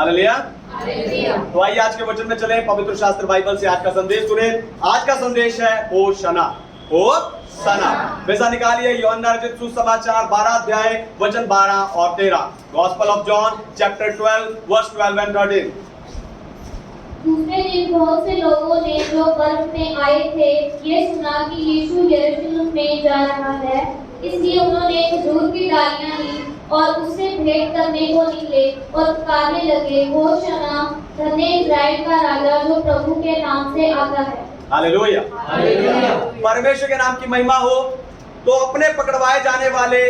Hallelujah. तो आइए आज के वचन में चलें, पवित्र शास्त्र बाइबल से आज का संदेश सुने। आज का संदेश है होशाना, होशाना। वैसा निकालिए यूहन्ना रचित सुसमाचार 12 अध्याय वचन 12 और 13। Gospel of John chapter 12 verse 12 and 13। दूसरे दिन बहुत से लोगों ने जो पर्व में आए थे ये सुना कि यीशु यरूशलेम में जा रहा है, इसलिए उन्होंने खजूर की डालियां ली और उससे भेंट करने को निकले और पुकारने लगे, होशाना, धन्य इस्राएल का राजा जो प्रभु के नाम से आता है। हालेलुया। परमेश्वर के नाम की महिमा हो। तो अपने पकड़वाए जाने वाले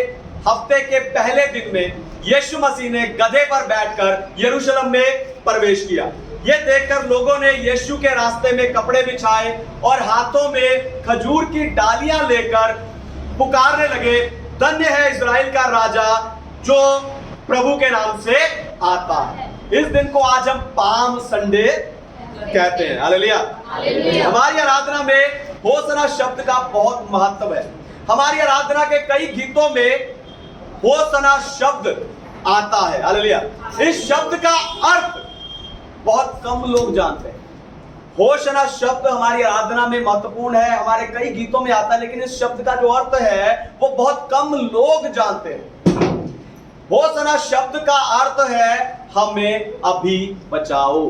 हफ्ते के पहले दिन में यीशु मसीह ने गधे पर बैठकर यरूशलेम में प्रवेश किया। ये देखकर लोगों ने यीशु के रास्ते में कपड़े बिछाए और हाथों में खजूर की डालियां लेकर पुकारने लगे, धन्य है इस्राएल का राजा जो प्रभु के नाम से आता है। इस दिन को आज हम पाम संडे कहते हैं। हालेलुया। हमारी आराधना में होशाना शब्द का बहुत महत्व है। हमारी आराधना के कई गीतों में होशाना शब्द आता है। हालेलुया। इस शब्द का अर्थ बहुत कम लोग जानते हैं। होशाना शब्द हमारी आराधना में महत्वपूर्ण है, हमारे कई गीतों में आता है, लेकिन इस शब्द का जो अर्थ है वो बहुत कम लोग जानते हैं। होशाना शब्द का अर्थ है हमें अभी बचाओ,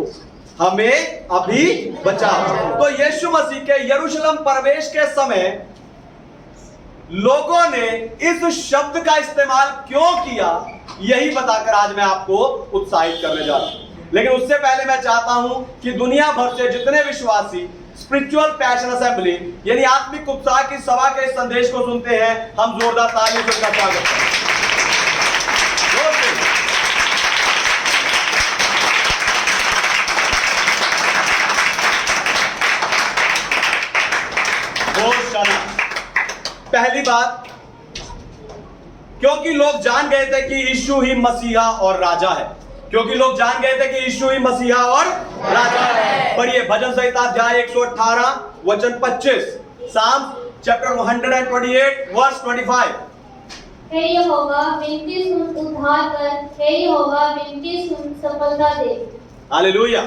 हमें अभी बचाओ। तो यीशु मसीह के यरूशलेम प्रवेश के समय लोगों ने इस शब्द का इस्तेमाल क्यों किया, यही बताकर आज मैं आपको उत्साहित करने जा रहा हूं। लेकिन उससे पहले मैं चाहता हूं कि दुनिया भर से जितने विश्वासी स्पिरिचुअल पैशन असेंबली यानी आत्मिक उत्साह की सभा के इस संदेश को सुनते हैं, हम जोरदार तालियों से उनका स्वागत करें। पहली बात, क्योंकि लोग जान गए थे कि यीशु ही मसीहा और राजा है। क्योंकि लोग जान गए थे कि यीशु ही मसीहा और राजा है। पढ़िए भजन संहिता अध्याय 118 वचन 25, साम चैप्टर 128 वर्स 25। हे यहोवा विनती सुन, उद्धार कर, हे यहोवा विनती सुन, सफलता दे। हालेलुया।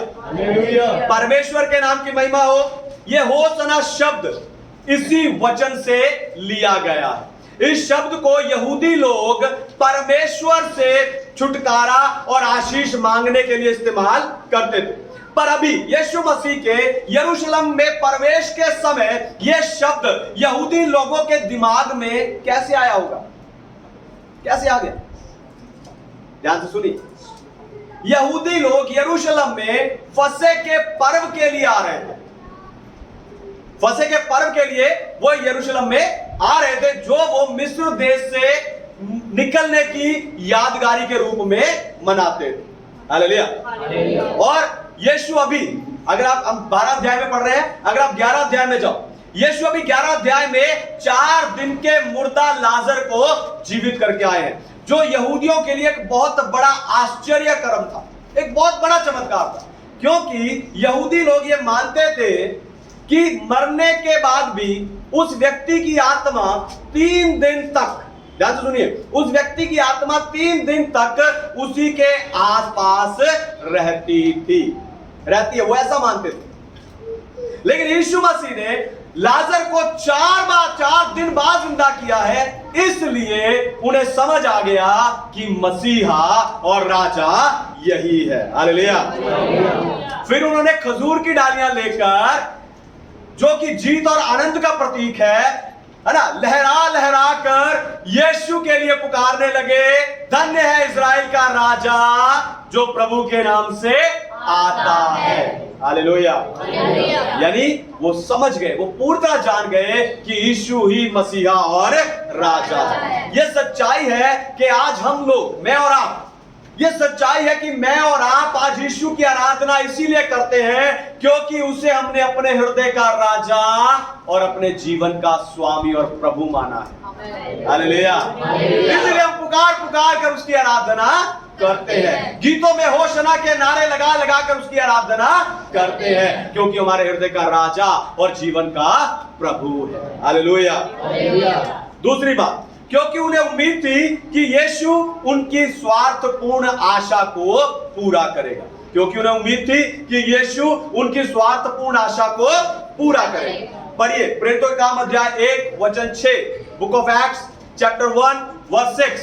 परमेश्वर के नाम की महिमा हो। यह होशाना शब्द इसी वचन से लिया गया है। इस शब्द को यहूदी लोग परमेश्वर से छुटकारा और आशीष मांगने के लिए इस्तेमाल करते थे। पर अभी यीशु मसीह के यरूशलेम में प्रवेश के समय यह शब्द यहूदी लोगों के दिमाग में कैसे आया होगा, कैसे आ गया? ध्यान से सुनिए। यहूदी लोग यरूशलेम में फसह के पर्व के लिए आ रहे थे। फसह के पर्व के लिए वो यरूशलेम में आ रहे थे, जो वो मिस्र देश से निकलने की यादगारी के रूप में मनाते थे। हालेलुया। और यीशु अभी, अगर आप 12 अध्याय में पढ़ रहे हैं, अगर आप 11 अध्याय में जाओ, यीशु अभी 11 अध्याय में 4 दिन के मुर्दा लाजर को जीवित करके आए हैं, जो यहूदियों के लिए एक बहुत बड़ा आश्चर्य कर्म था, एक बहुत बड़ा चमत्कार था। क्योंकि यहूदी लोग ये मानते थे कि मरने के बाद भी उस व्यक्ति की आत्मा 3 दिन तक, ध्यान से सुनिए, उस व्यक्ति की आत्मा 3 दिन तक उसी के आसपास रहती है, वो ऐसा मानते थे। लेकिन यीशु मसीह ने लाजर को 4 दिन बाद जिंदा किया है, इसलिए उन्हें समझ आ गया कि मसीहा और राजा यही है। हालेलुया। फिर उन्होंने खजूर की डालियां लेकर, जो कि जीत और आनंद का प्रतीक है ना, लहरा लहरा कर यीशु के लिए पुकारने लगे, धन्य है इस्राएल का राजा जो प्रभु के नाम से आता है। हालेलुया। यानी वो समझ गए, वो पूरी तरह जान गए कि यीशु ही मसीहा और राजा है। ये सच्चाई है कि आज हम लोग, मैं और आप, ये सच्चाई है कि मैं और आप आज यीशु की आराधना इसीलिए करते हैं क्योंकि उसे हमने अपने हृदय का राजा और अपने जीवन का स्वामी और प्रभु माना है। हालेलुया। इसलिए हम पुकार पुकार कर उसकी आराधना करते हैं, गीतों में होशाना के नारे लगा लगा कर उसकी आराधना करते हैं, क्योंकि हमारे हृदय का राजा और जीवन का प्रभु है। हालेलुया। दूसरी बात, क्योंकि उन्हें उम्मीद थी कि यीशु उनकी स्वार्थपूर्ण आशा को पूरा करेगा। क्योंकि उन्हें उम्मीद थी कि यीशु उनकी स्वार्थपूर्ण आशा को पूरा करेगा। पढ़िए प्रेरितों के काम अध्याय 1 वचन 6, book of Acts chapter 1 verse 6।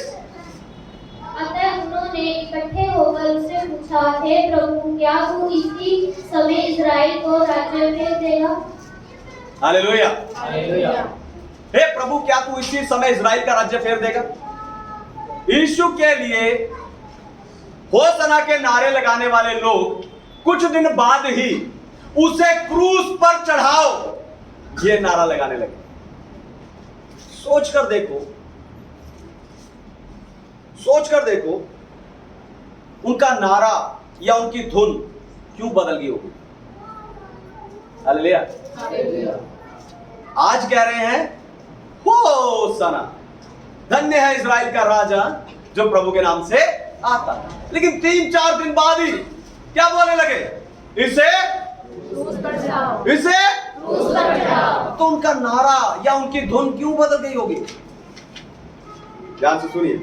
अतः उन्होंने इकट्ठे होकर उससे पूछा, हे प्रभु, क्या तू इसी समय इस्राएल को राज्य भेज देगा? हालेलुया, हे प्रभु, क्या तू इसी समय इस्राएल का राज्य फेर देगा? यीशु के लिए होसना के नारे लगाने वाले लोग कुछ दिन बाद ही उसे क्रूस पर चढ़ाओ ये नारा लगाने लगे। सोचकर देखो उनका नारा या उनकी धुन क्यों बदल गई होगी। हालेलुया। आज कह रहे हैं होसना, धन्य है इस्राएल का राजा जो प्रभु के नाम से आता है। लेकिन 3-4 दिन बाद ही क्या बोलने लगे? इसे तो उनका नारा या उनकी धुन क्यों बदल गई होगी? ध्यान से सुनिए।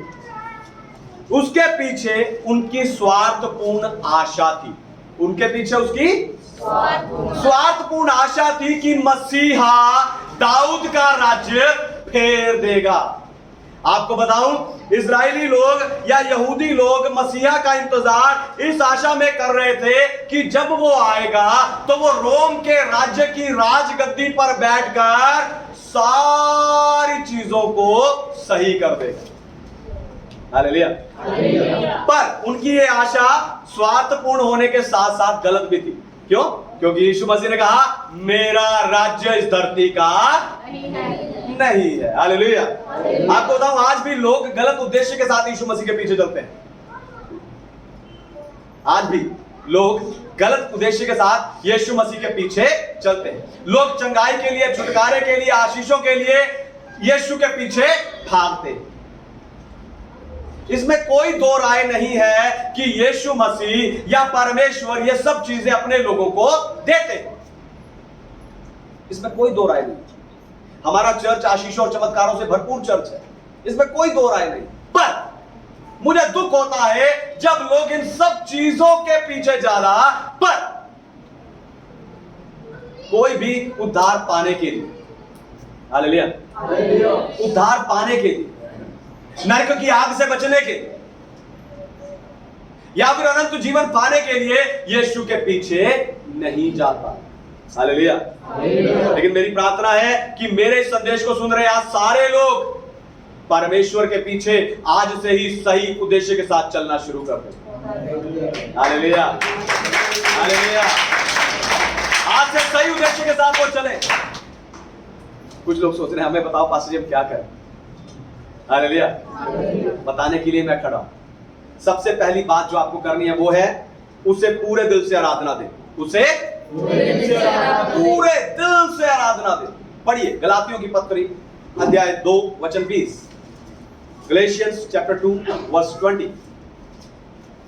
उसके पीछे उनकी स्वार्थपूर्ण आशा थी। उनके पीछे उसकी स्वार्थपूर्ण आशा थी कि मसीहा दाऊद का राज्य फेर देगा। आपको बताऊं, इजरायली लोग या यहूदी लोग मसीहा का इंतजार इस आशा में कर रहे थे कि जब वो आएगा तो वो रोम के राज्य की राजगद्दी पर बैठकर सारी चीजों को सही कर देगा। हालेलुया। पर उनकी ये आशा स्वार्थपूर्ण होने के साथ साथ गलत भी थी। क्यों? क्योंकि यीशु मसीह ने कहा, मेरा राज्य इस धरती का नहीं है। हालेलुया। आपको बताऊं, आज भी लोग गलत उद्देश्य के साथ यीशु मसीह के पीछे चलते हैं। आज भी लोग गलत उद्देश्य के साथ यीशु मसीह के पीछे चलते हैं। लोग चंगाई के लिए, छुटकारे के लिए, आशीषों के लिए यीशु के पीछे भागते हैं। इसमें कोई दो राय नहीं है कि यीशु मसीह या परमेश्वर ये सब चीजें अपने लोगों को देते हैं। इसमें कोई दो राय नहीं। हमारा चर्च आशीषों और चमत्कारों से भरपूर चर्च है, इसमें कोई दो राय नहीं। पर मुझे दुख होता है जब लोग इन सब चीजों के पीछे जा रहा, पर कोई भी उद्धार पाने के लिए, हालेलुया, उद्धार पाने के लिए, नरक की आग से बचने के लिए या फिर अनंत जीवन पाने के लिए यीशु के पीछे नहीं जाता। हालेलुया। लेकिन मेरी प्रार्थना है कि मेरे इस संदेश को सुन रहे आज सारे लोग परमेश्वर के पीछे आज से ही सही उद्देश्य के साथ चलना शुरू कर दें। Hallelujah, hallelujah. आज से सही उद्देश्य के साथ वो चले। कुछ लोग सोच रहे हैं, हमें बताओ पास्टर जी हम क्या करें। हालेलुया। बताने के लिए मैं खड़ा हूं। सबसे पहली बात जो आपको करनी है वो है उसे पूरे दिल से आराधना दें। उसे पूरे दिल से आराधना दें। पढ़िए गलातियों की पत्री अध्याय 2 वचन 20। Galatians chapter 2 verse 20।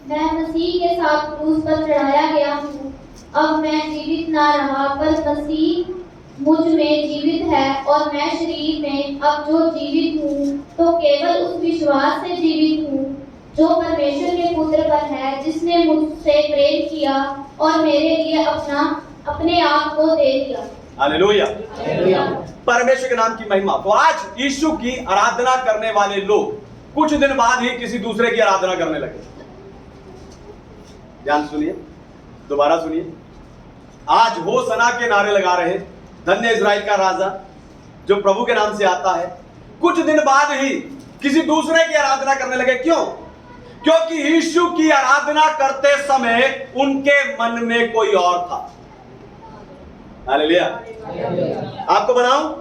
मैं मसीह के साथ क्रूस पर चढ़ाया गया हूँ। अब मैं जीवित ना रहा, पर मसीह मुझ में जीवित है, और मैं शरीर में अब जो जीवित हूँ तो केवल उस विश्वास से जीवित हूँ जो परमेश्वर के पुत्र पर है, जिसने मुझसे प्रेम किया और मेरे लिए अपने आप को दे दिया। हालेलुया। परमेश्वर के नाम की महिमा। तो आज यीशु की आराधना करने वाले लोग कुछ दिन बाद ही किसी दूसरे की आराधना करने लगे। ध्यान सुनिए, दोबारा सुनिए। आज होसना के नारे लगा रहे हैं, धन्य इस्राएल का राजा जो प्रभु के नाम से आता है। कुछ दिन बाद ही किसी दूसरे की आराधना करने लगे। क्यों? क्योंकि यीशु की आराधना करते समय उनके मन में कोई और था। हालेलुया। आपको बनाऊं,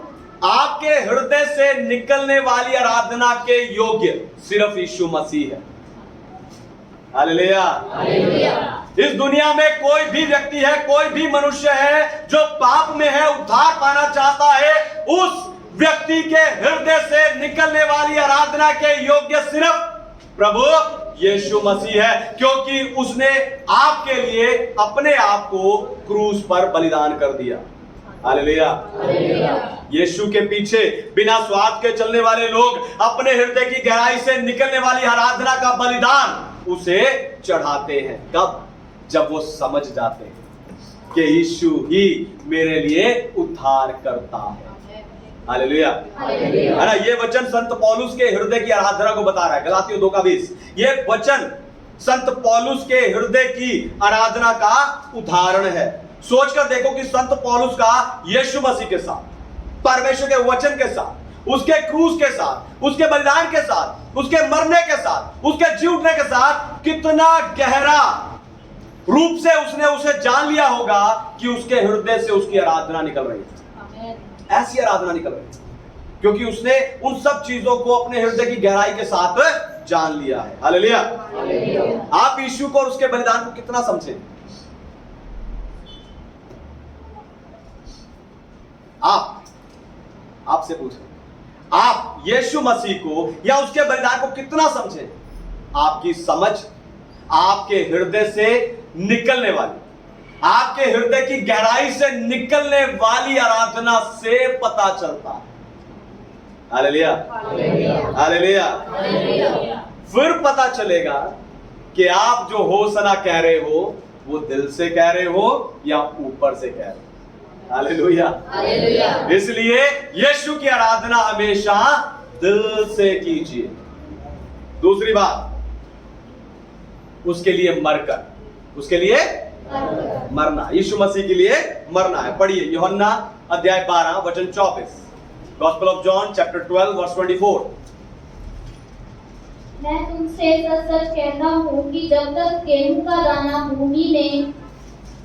आपके हृदय से निकलने वाली आराधना के योग्य सिर्फ यीशु मसीह है। हालेलुया। इस दुनिया में कोई भी व्यक्ति है, कोई भी मनुष्य है जो पाप में है, उद्धार पाना चाहता है, उस व्यक्ति के हृदय से निकलने वाली आराधना के योग्य सिर्फ प्रभु यीशु मसीह है, क्योंकि उसने आपके लिए अपने आप को क्रूस पर बलिदान कर दिया। हालेलुया। यीशु के पीछे बिना स्वार्थ के चलने वाले लोग अपने हृदय की गहराई से निकलने वाली आराधना का बलिदान उसे चढ़ाते हैं। कब? जब वो समझ जाते हैं कि यीशु ही मेरे लिए उद्धार करता है। हालेलुया, है ना। ये वचन संत पौलुस के हृदय की आराधना को बता रहा है। गलातियों 2:20 ये वचन संत पौलुस के हृदय की आराधना का उदाहरण है। सोचकर देखो कि संत पौलुस का यीशु मसीह के साथ, परमेश्वर के वचन के साथ, उसके क्रूस के साथ, उसके बलिदान के साथ, उसके मरने के साथ, उसके जी उठने के साथ कितना गहरा रूप से उसने उसे जान लिया होगा कि उसके हृदय से उसकी आराधना निकल रही है। ऐसी आराधना निकल रही है क्योंकि उसने उन सब चीजों को अपने हृदय की गहराई के साथ जान लिया है। हालेलुया। आप यीशु को और उसके बलिदान को कितना समझे? आपसे पूछे, आप यीशु मसीह को या उसके बलिदान को कितना समझे? आपकी समझ आपके हृदय से निकलने वाली, आपके हृदय की गहराई से निकलने वाली आराधना से पता चलता है। Hallelujah, hallelujah. फिर पता चलेगा कि आप जो होसना कह रहे हो वो दिल से कह रहे हो या ऊपर से कह रहे हो। Hallelujah, hallelujah. इसलिए यीशु की आराधना हमेशा दिल से कीजिए। दूसरी बात, उसके लिए मरकर, उसके लिए मरना, यीशु मसीह के लिए मरना है। पढ़िए यूहन्ना अध्याय 12 वचन 24, gospel of John chapter 12 verse 24। मैं तुमसे सच सच कहता हूँ कि जब तक गेहूं का दाना भूमि में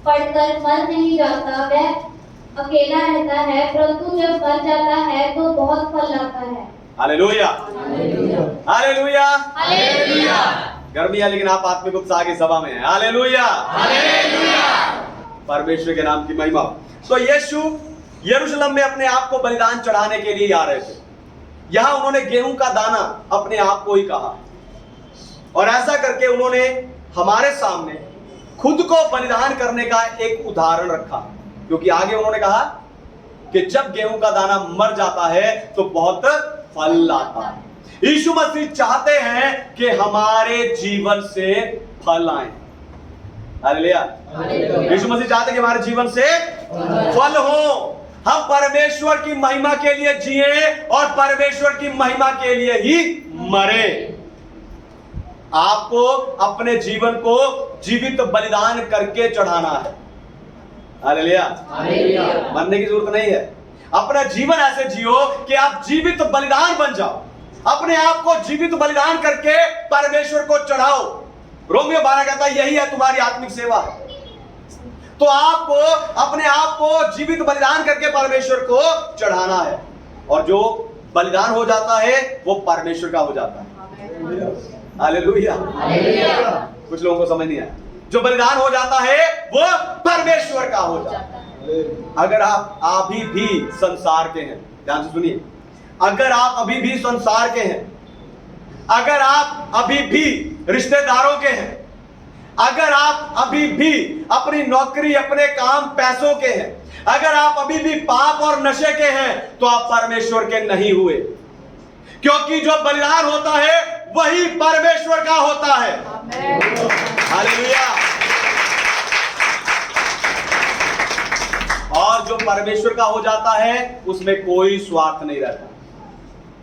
पड़कर मर नहीं जाता वह अकेला रहता है, परंतु जब मर जाता है तो बहुत फल लाता है। Hallelujah, hallelujah, hallelujah. गर्मी है लेकिन आप आत्मिक उत्साह की सभा में हैं। Hallelujah, hallelujah. परमेश्वर के नाम की महिमा। तो यीशु यरूशलेम में अपने आप को बलिदान चढ़ाने के लिए आ रहे थे। यहां उन्होंने गेहूं का दाना अपने आप को ही कहा और ऐसा करके उन्होंने हमारे सामने खुद को बलिदान करने का एक उदाहरण रखा, क्योंकि आगे उन्होंने कहा कि जब गेहूं का दाना मर जाता है तो बहुत फल लाता है। यीशु मसीह चाहते हैं कि हमारे जीवन से फल आए। हालेलुया। यीशु मसीह चाहते हैं कि हमारे जीवन से फल हो, हम परमेश्वर की महिमा के लिए जिए और परमेश्वर की महिमा के लिए ही मरे। आपको अपने जीवन को जीवित बलिदान करके चढ़ाना है। हालेलुया, मरने की जरूरत नहीं है। अपना जीवन ऐसे जियो कि आप जीवित बलिदान बन जाओ। अपने आप को जीवित बलिदान करके परमेश्वर को चढ़ाओ। रोमियो 12 कहता है यही है तुम्हारी आत्मिक सेवा। तो आपको अपने आप को जीवित बलिदान करके परमेश्वर को चढ़ाना है, और जो बलिदान हो जाता है वो परमेश्वर का हो जाता है। हालेलुया, कुछ लोगों को समझ नहीं आया। जो बलिदान हो जाता है वो परमेश्वर का हो जाता है। अगर आप अभी भी संसार के हैं, ध्यान से सुनिए, अगर आप अभी भी संसार के हैं, अगर आप अभी भी रिश्तेदारों के हैं, अगर आप अभी भी अपनी नौकरी, अपने काम, पैसों के हैं, अगर आप अभी भी पाप और नशे के हैं, तो आप परमेश्वर के नहीं हुए, क्योंकि जो बलिदान होता है वही परमेश्वर का होता है। हालेलुया। और जो परमेश्वर का हो जाता है उसमें कोई स्वार्थ नहीं रहता।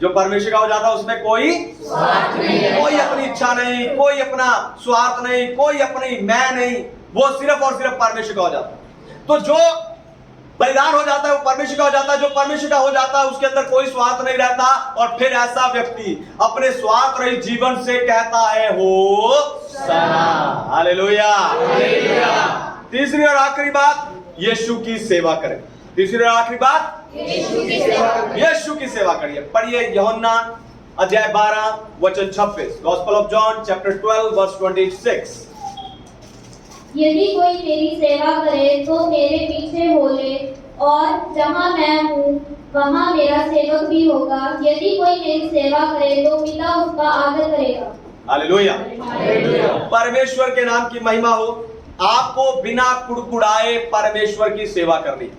जो परमेश्वर का हो जाता है उसमें कोई स्वार्थ नहीं है, कोई अपनी इच्छा नहीं, कोई अपना स्वार्थ नहीं, कोई अपनी मैं नहीं, वो सिर्फ और सिर्फ परमेश्वर का हो जाता है। तो जो बलिदान हो जाता है वो परमेश्वर का हो जाता है। जो परमेश्वर का हो जाता है उसके अंदर कोई स्वार्थ नहीं रहता। और फिर ऐसा व्यक्ति अपने स्वार्थ रहित जीवन से कहता है होशाना। हालेलुया। तीसरी और आखिरी बात, यीशु की सेवा करें। तीसरी और आखिरी बात, यीशु की सेवा करिए। पढ़िए यूहन्ना अध्याय 12 वचन 26, gospel of John chapter 12 verse 26। यदि कोई मेरी सेवा करे तो मेरे पीछे हो ले, और जहाँ मैं हूँ वहाँ मेरा सेवक भी होगा। यदि कोई मेरी सेवा करे तो पिता उसका आदर करेगा। हालेलुया। परमेश्वर के नाम की महिमा हो। आपको बिना कुड़कुड़ाए परमेश्वर की सेवा करनी।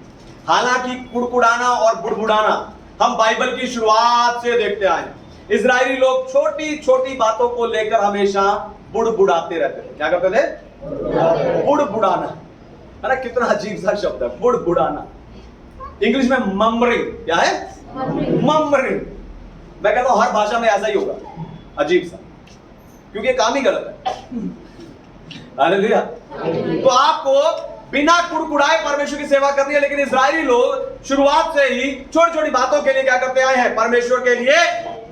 हालांकि कुड़कुड़ाना और बुड़बुड़ाना हम बाइबल की शुरुआत से देखते आए हैं। इजरायली लोग छोटी छोटी बातों को लेकर हमेशा बुड़बुड़ाते रहते थे। क्या करते थे? बुड़बुड़ाना, है ना? कितना अजीब सा शब्द है बुड़बुड़ाना। इंग्लिश में ममरिंग, क्या है? ममरिंग। मैं कहता हूं हर भाषा में ऐसा ही होगा, अजीब सा, क्योंकि ये काम ही गलत है। हालेलुया। तो आपको बिना कुड़कुड़ाए परमेश्वर की सेवा करनी है, लेकिन इजरायली लोग शुरुआत से ही छोटी छोटी बातों के लिए क्या करते आए हैं? परमेश्वर के लिए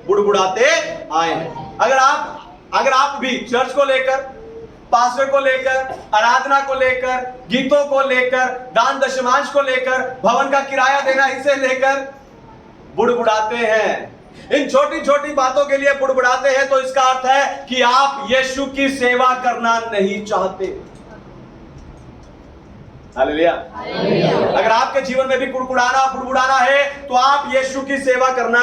बुड़बुड़ाते आए हैं। अगर आप भी चर्च को लेकर, पास्टर को लेकर, आराधना को लेकर, गीतों को लेकर, दान दशमांश को लेकर, भवन का किराया देना, इसे लेकर बुड़बुड़ाते हैं, इन छोटी छोटी बातों के लिए बुड़बुड़ाते हैं, तो इसका अर्थ है कि आप यीशु की सेवा करना नहीं चाहते। हालेलुया। अगर आपके जीवन में भी कुड़कुड़ाना बुड़बुड़ाना है तो आप यीशु की सेवा करना,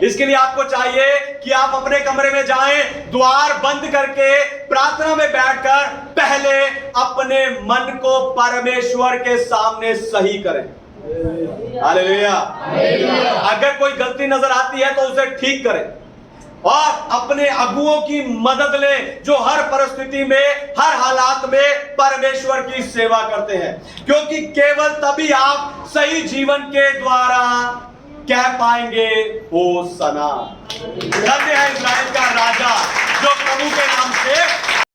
इसके लिए आपको चाहिए कि आप अपने कमरे में जाएं, द्वार बंद करके प्रार्थना में बैठकर पहले अपने मन को परमेश्वर के सामने सही करें। हालेलुया। अगर कोई गलती नजर आती है तो उसे ठीक करें और अपने अगुओं की मदद लें, जो हर परिस्थिति में, हर हालात में परमेश्वर की सेवा करते हैं, क्योंकि केवल तभी आप सही जीवन के द्वारा कह पाएंगे होशाना। धन्य है इस्राएल का राजा जो प्रभु के नाम से